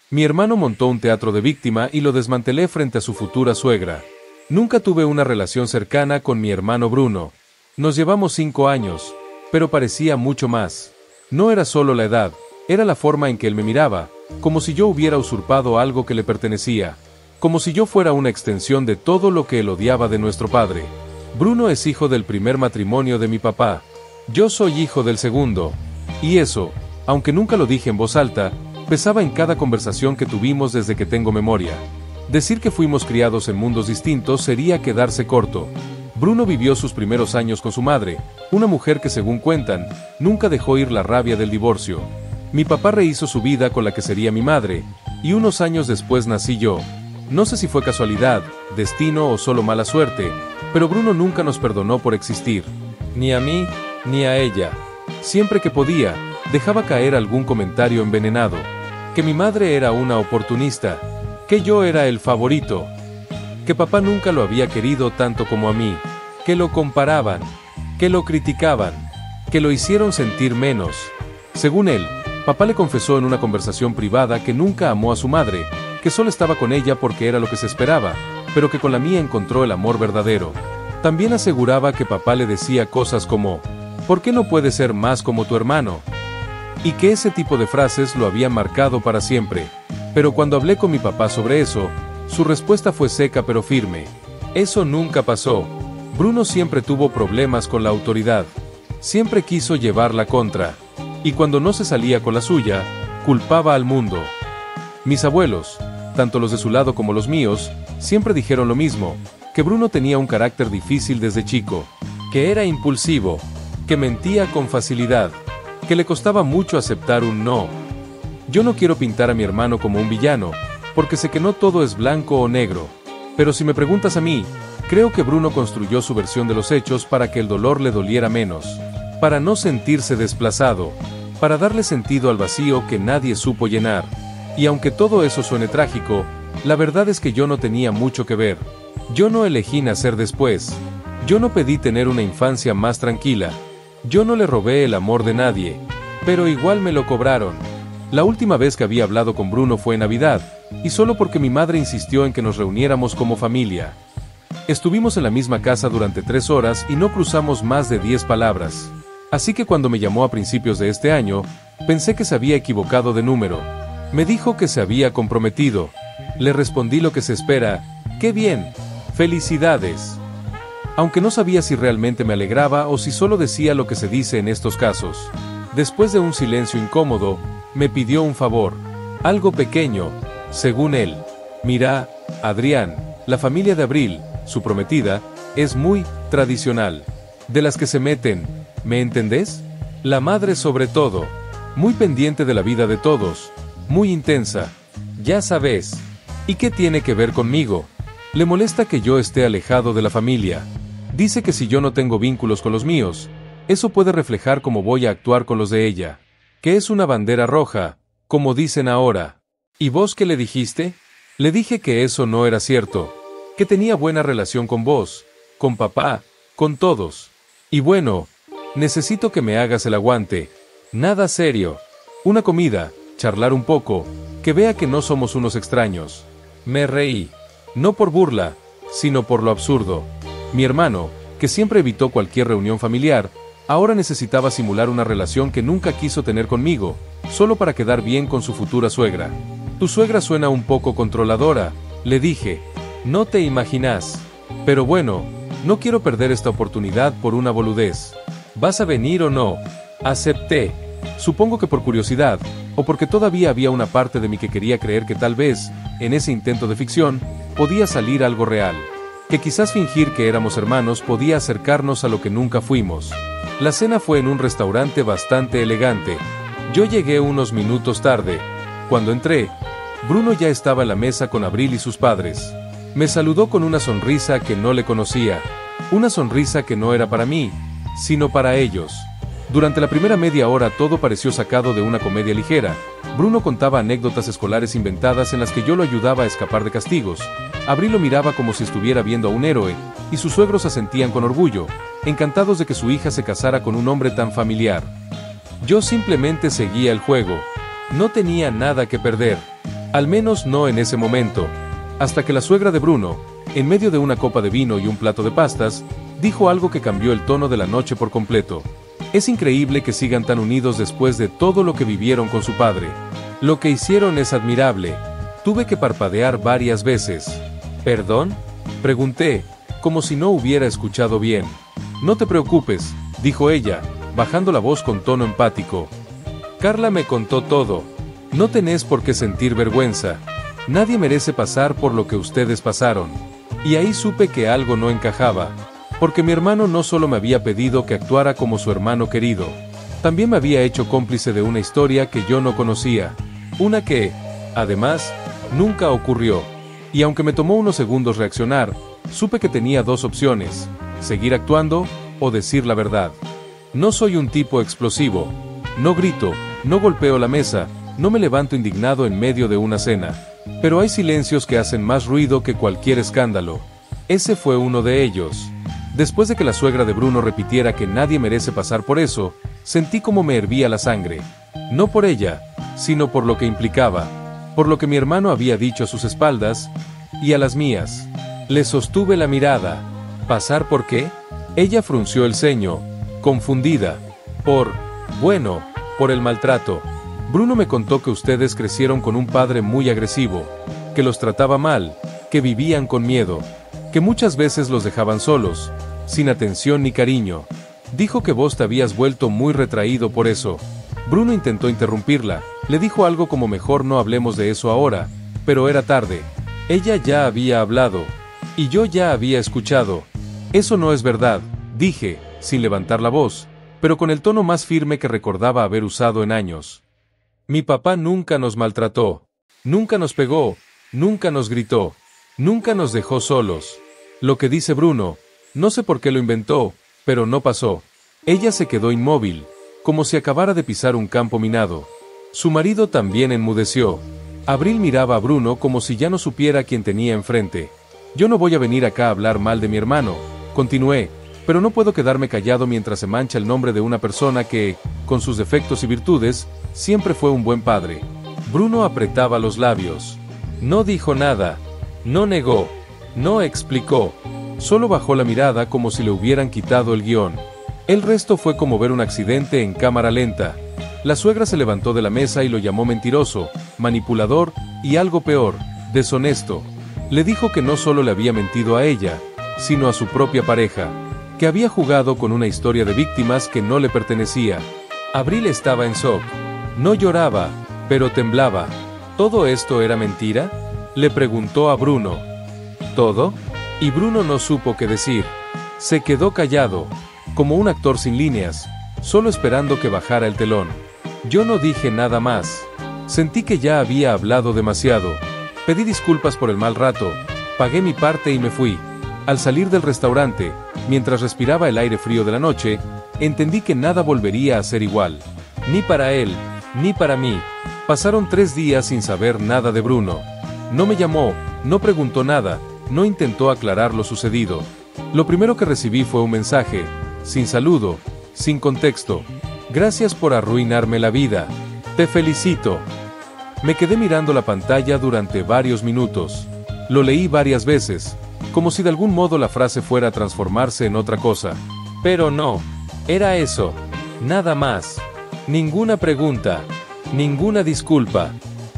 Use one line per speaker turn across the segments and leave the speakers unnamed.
Mi hermano montó un teatro de víctima y lo desmantelé frente a su futura suegra. Nunca tuve una relación cercana con mi hermano Bruno. Nos llevamos 5 años, pero parecía mucho más. No era solo la edad, era la forma en que él me miraba, como si yo hubiera usurpado algo que le pertenecía, como si yo fuera una extensión de todo lo que él odiaba de nuestro padre. Bruno es hijo del primer matrimonio de mi papá. Yo soy hijo del segundo. Y eso, aunque nunca lo dije en voz alta, pesaba en cada conversación que tuvimos desde que tengo memoria. Decir que fuimos criados en mundos distintos sería quedarse corto. Bruno vivió sus primeros años con su madre, una mujer que, según cuentan, nunca dejó ir la rabia del divorcio. Mi papá rehizo su vida con la que sería mi madre, y unos años después nací yo. No sé si fue casualidad, destino o solo mala suerte, pero Bruno nunca nos perdonó por existir. Ni a mí, ni a ella. Siempre que podía, dejaba caer algún comentario envenenado. Que mi madre era una oportunista, que yo era el favorito, que papá nunca lo había querido tanto como a mí, que lo comparaban, que lo criticaban, que lo hicieron sentir menos. Según él, papá le confesó en una conversación privada que nunca amó a su madre, que solo estaba con ella porque era lo que se esperaba, pero que con la mía encontró el amor verdadero. También aseguraba que papá le decía cosas como, ¿por qué no puedes ser más como tu hermano? Y que ese tipo de frases lo habían marcado para siempre. Pero cuando hablé con mi papá sobre eso, su respuesta fue seca pero firme. Eso nunca pasó. Bruno siempre tuvo problemas con la autoridad. Siempre quiso llevar la contra. Y cuando no se salía con la suya, culpaba al mundo. Mis abuelos, tanto los de su lado como los míos, siempre dijeron lo mismo, que Bruno tenía un carácter difícil desde chico, que era impulsivo, que mentía con facilidad, que le costaba mucho aceptar un no. Yo no quiero pintar a mi hermano como un villano, porque sé que no todo es blanco o negro. Pero si me preguntas a mí, creo que Bruno construyó su versión de los hechos para que el dolor le doliera menos, para no sentirse desplazado, para darle sentido al vacío que nadie supo llenar. Y aunque todo eso suene trágico, la verdad es que yo no tenía mucho que ver. Yo no elegí nacer después. Yo no pedí tener una infancia más tranquila. Yo no le robé el amor de nadie, pero igual me lo cobraron. La última vez que había hablado con Bruno fue en Navidad, y solo porque mi madre insistió en que nos reuniéramos como familia. Estuvimos en la misma casa durante 3 horas y no cruzamos más de 10 palabras. Así que cuando me llamó a principios de este año, pensé que se había equivocado de número. Me dijo que se había comprometido. Le respondí lo que se espera. ¡Qué bien! ¡Felicidades! Aunque no sabía si realmente me alegraba o si solo decía lo que se dice en estos casos. Después de un silencio incómodo, me pidió un favor. Algo pequeño, según él. Mira, Adrián, la familia de Abril, su prometida, es muy tradicional. De las que se meten, ¿me entendés? La madre sobre todo. Muy pendiente de la vida de todos. Muy intensa. Ya sabes. ¿Y qué tiene que ver conmigo? Le molesta que yo esté alejado de la familia. Dice que si yo no tengo vínculos con los míos, eso puede reflejar cómo voy a actuar con los de ella. Que es una bandera roja, como dicen ahora. ¿Y vos qué le dijiste? Le dije que eso no era cierto. Que tenía buena relación con vos, con papá, con todos. Y bueno, necesito que me hagas el aguante. Nada serio. Una comida, charlar un poco, que vea que no somos unos extraños. Me reí. No por burla, sino por lo absurdo. Mi hermano, que siempre evitó cualquier reunión familiar, ahora necesitaba simular una relación que nunca quiso tener conmigo, solo para quedar bien con su futura suegra. Tu suegra suena un poco controladora, le dije. No te imaginás. Pero bueno, no quiero perder esta oportunidad por una boludez. ¿Vas a venir o no? Acepté. Supongo que por curiosidad, o porque todavía había una parte de mí que quería creer que tal vez, en ese intento de ficción, podía salir algo real. Que quizás fingir que éramos hermanos podía acercarnos a lo que nunca fuimos. La cena fue en un restaurante bastante elegante. Yo llegué unos minutos tarde. Cuando entré, Bruno ya estaba en la mesa con Abril y sus padres. Me saludó con una sonrisa que no le conocía. Una sonrisa que no era para mí, sino para ellos. Durante la primera media hora todo pareció sacado de una comedia ligera. Bruno contaba anécdotas escolares inventadas en las que yo lo ayudaba a escapar de castigos. Abril lo miraba como si estuviera viendo a un héroe, y sus suegros asentían con orgullo, encantados de que su hija se casara con un hombre tan familiar. Yo simplemente seguía el juego. No tenía nada que perder. Al menos no en ese momento, hasta que la suegra de Bruno, en medio de una copa de vino y un plato de pastas, dijo algo que cambió el tono de la noche por completo. Es increíble que sigan tan unidos después de todo lo que vivieron con su padre. Lo que hicieron es admirable. Tuve que parpadear varias veces. ¿Perdón?, pregunté, como si no hubiera escuchado bien. No te preocupes, dijo ella, bajando la voz con tono empático. Carla me contó todo. No tenés por qué sentir vergüenza. Nadie merece pasar por lo que ustedes pasaron. Y ahí supe que algo no encajaba, porque mi hermano no solo me había pedido que actuara como su hermano querido, también me había hecho cómplice de una historia que yo no conocía, una que, además, nunca ocurrió. Y aunque me tomó unos segundos reaccionar, supe que tenía dos opciones: seguir actuando o decir la verdad. No soy un tipo explosivo. No grito, no golpeo la mesa, no me levanto indignado en medio de una cena. Pero hay silencios que hacen más ruido que cualquier escándalo. Ese fue uno de ellos. Después de que la suegra de Bruno repitiera que nadie merece pasar por eso, sentí como me hervía la sangre. No por ella, sino por lo que implicaba, por lo que mi hermano había dicho a sus espaldas y a las mías. Le sostuve la mirada. ¿Pasar por qué? Ella frunció el ceño, confundida. Bueno, por el maltrato. Bruno me contó que ustedes crecieron con un padre muy agresivo, que los trataba mal, que vivían con miedo, que muchas veces los dejaban solos, sin atención ni cariño. Dijo que vos te habías vuelto muy retraído por eso. Bruno intentó interrumpirla, le dijo algo como mejor no hablemos de eso ahora, pero era tarde. Ella ya había hablado, y yo ya había escuchado. Eso no es verdad, dije, sin levantar la voz, pero con el tono más firme que recordaba haber usado en años. Mi papá nunca nos maltrató, nunca nos pegó, nunca nos gritó, nunca nos dejó solos. Lo que dice Bruno, no sé por qué lo inventó, pero no pasó. Ella se quedó inmóvil, como si acabara de pisar un campo minado. Su marido también enmudeció. Abril miraba a Bruno como si ya no supiera quién tenía enfrente. Yo no voy a venir acá a hablar mal de mi hermano, continué, pero no puedo quedarme callado mientras se mancha el nombre de una persona que, con sus defectos y virtudes, siempre fue un buen padre. Bruno apretaba los labios. No dijo nada, no negó, no explicó, solo bajó la mirada como si le hubieran quitado el guión. El resto fue como ver un accidente en cámara lenta. La suegra se levantó de la mesa y lo llamó mentiroso, manipulador y algo peor, deshonesto. Le dijo que no solo le había mentido a ella, sino a su propia pareja, que había jugado con una historia de víctimas que no le pertenecía. Abril estaba en shock. No lloraba, pero temblaba. ¿Todo esto era mentira?, le preguntó a Bruno. ¿Todo? Y Bruno no supo qué decir. Se quedó callado, como un actor sin líneas, solo esperando que bajara el telón. Yo no dije nada más. Sentí que ya había hablado demasiado. Pedí disculpas por el mal rato, pagué mi parte y me fui. Al salir del restaurante, mientras respiraba el aire frío de la noche, entendí que nada volvería a ser igual. Ni para él, ni para mí. Pasaron 3 días sin saber nada de Bruno. No me llamó, no preguntó nada, no intentó aclarar lo sucedido. Lo primero que recibí fue un mensaje, sin saludo, sin contexto. Gracias por arruinarme la vida. Te felicito. Me quedé mirando la pantalla durante varios minutos. Lo leí varias veces, como si de algún modo la frase fuera a transformarse en otra cosa. Pero no, era eso, nada más. Ninguna pregunta, ninguna disculpa,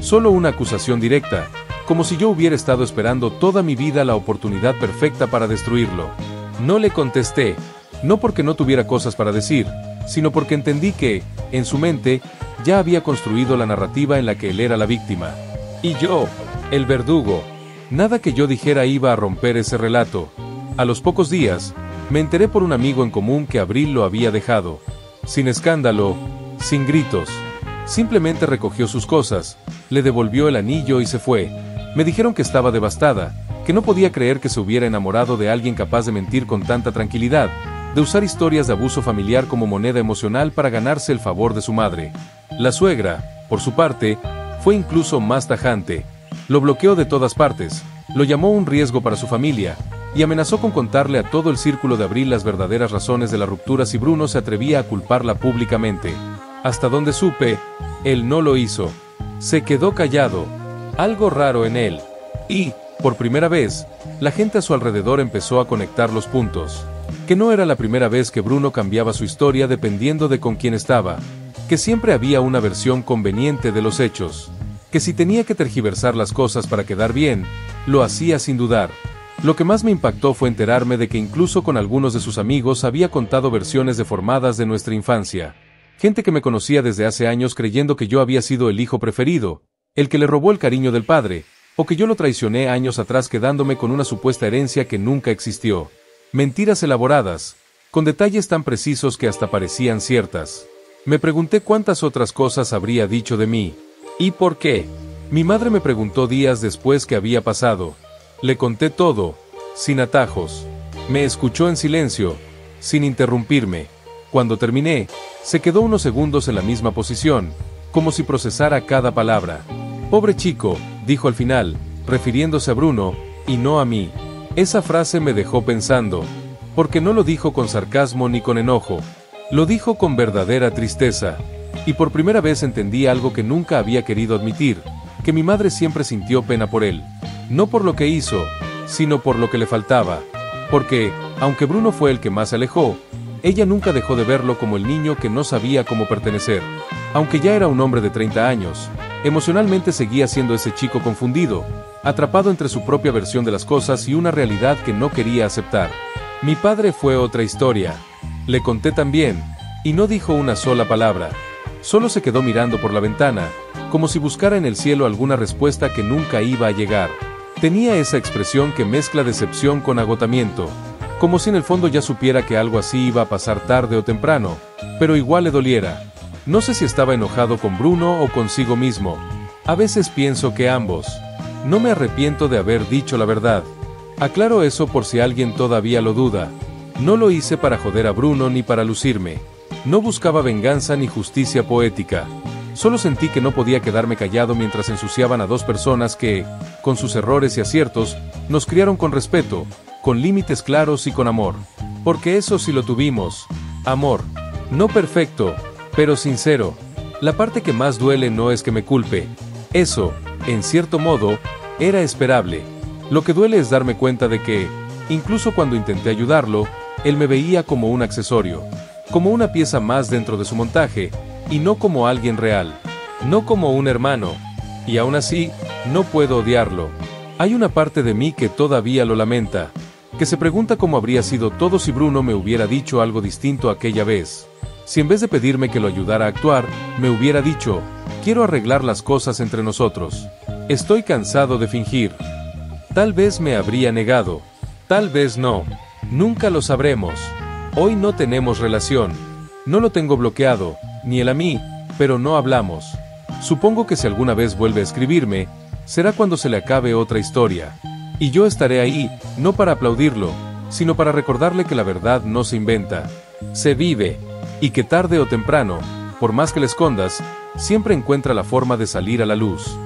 solo una acusación directa, como si yo hubiera estado esperando toda mi vida la oportunidad perfecta para destruirlo. No le contesté, no porque no tuviera cosas para decir, sino porque entendí que, en su mente, ya había construido la narrativa en la que él era la víctima. Y yo, el verdugo. Nada que yo dijera iba a romper ese relato. A los pocos días, me enteré por un amigo en común que Abril lo había dejado. Sin escándalo, sin gritos. Simplemente recogió sus cosas, le devolvió el anillo y se fue. Me dijeron que estaba devastada, que no podía creer que se hubiera enamorado de alguien capaz de mentir con tanta tranquilidad, de usar historias de abuso familiar como moneda emocional para ganarse el favor de su madre. La suegra, por su parte, fue incluso más tajante. Lo bloqueó de todas partes, lo llamó un riesgo para su familia, y amenazó con contarle a todo el círculo de Abril las verdaderas razones de la ruptura si Bruno se atrevía a culparla públicamente. Hasta donde supe, él no lo hizo. Se quedó callado. Algo raro en él. Y, por primera vez, la gente a su alrededor empezó a conectar los puntos. Que no era la primera vez que Bruno cambiaba su historia dependiendo de con quién estaba. Que siempre había una versión conveniente de los hechos. Que si tenía que tergiversar las cosas para quedar bien, lo hacía sin dudar. Lo que más me impactó fue enterarme de que incluso con algunos de sus amigos había contado versiones deformadas de nuestra infancia. Gente que me conocía desde hace años creyendo que yo había sido el hijo preferido, el que le robó el cariño del padre, o que yo lo traicioné años atrás quedándome con una supuesta herencia que nunca existió. Mentiras elaboradas, con detalles tan precisos que hasta parecían ciertas. Me pregunté cuántas otras cosas habría dicho de mí. ¿Y por qué? Mi madre me preguntó días después qué había pasado. Le conté todo, sin atajos. Me escuchó en silencio, sin interrumpirme. Cuando terminé, se quedó unos segundos en la misma posición, como si procesara cada palabra. Pobre chico, dijo al final, refiriéndose a Bruno, y no a mí. Esa frase me dejó pensando, porque no lo dijo con sarcasmo ni con enojo. Lo dijo con verdadera tristeza. Y por primera vez entendí algo que nunca había querido admitir, que mi madre siempre sintió pena por él. No por lo que hizo, sino por lo que le faltaba. Porque, aunque Bruno fue el que más se alejó, ella nunca dejó de verlo como el niño que no sabía cómo pertenecer. Aunque ya era un hombre de 30 años, emocionalmente seguía siendo ese chico confundido, atrapado entre su propia versión de las cosas y una realidad que no quería aceptar. Mi padre fue otra historia. Le conté también, y no dijo una sola palabra. Solo se quedó mirando por la ventana, como si buscara en el cielo alguna respuesta que nunca iba a llegar. Tenía esa expresión que mezcla decepción con agotamiento, como si en el fondo ya supiera que algo así iba a pasar tarde o temprano, pero igual le doliera. No sé si estaba enojado con Bruno o consigo mismo. A veces pienso que ambos. No me arrepiento de haber dicho la verdad. Aclaro eso por si alguien todavía lo duda. No lo hice para joder a Bruno ni para lucirme. No buscaba venganza ni justicia poética. Solo sentí que no podía quedarme callado mientras ensuciaban a dos personas que, con sus errores y aciertos, nos criaron con respeto, con límites claros y con amor. Porque eso sí lo tuvimos. Amor. No perfecto, pero sincero. La parte que más duele no es que me culpe. Eso, en cierto modo, era esperable. Lo que duele es darme cuenta de que, incluso cuando intenté ayudarlo, él me veía como un accesorio, como una pieza más dentro de su montaje, y no como alguien real, no como un hermano. Y aún así, no puedo odiarlo. Hay una parte de mí que todavía lo lamenta, que se pregunta cómo habría sido todo si Bruno me hubiera dicho algo distinto aquella vez. Si en vez de pedirme que lo ayudara a actuar, me hubiera dicho, quiero arreglar las cosas entre nosotros. Estoy cansado de fingir. Tal vez me habría negado. Tal vez no. Nunca lo sabremos. Hoy no tenemos relación. No lo tengo bloqueado, ni él a mí, pero no hablamos. Supongo que si alguna vez vuelve a escribirme, será cuando se le acabe otra historia. Y yo estaré ahí, no para aplaudirlo, sino para recordarle que la verdad no se inventa, se vive, y que tarde o temprano, por más que la escondas, siempre encuentra la forma de salir a la luz.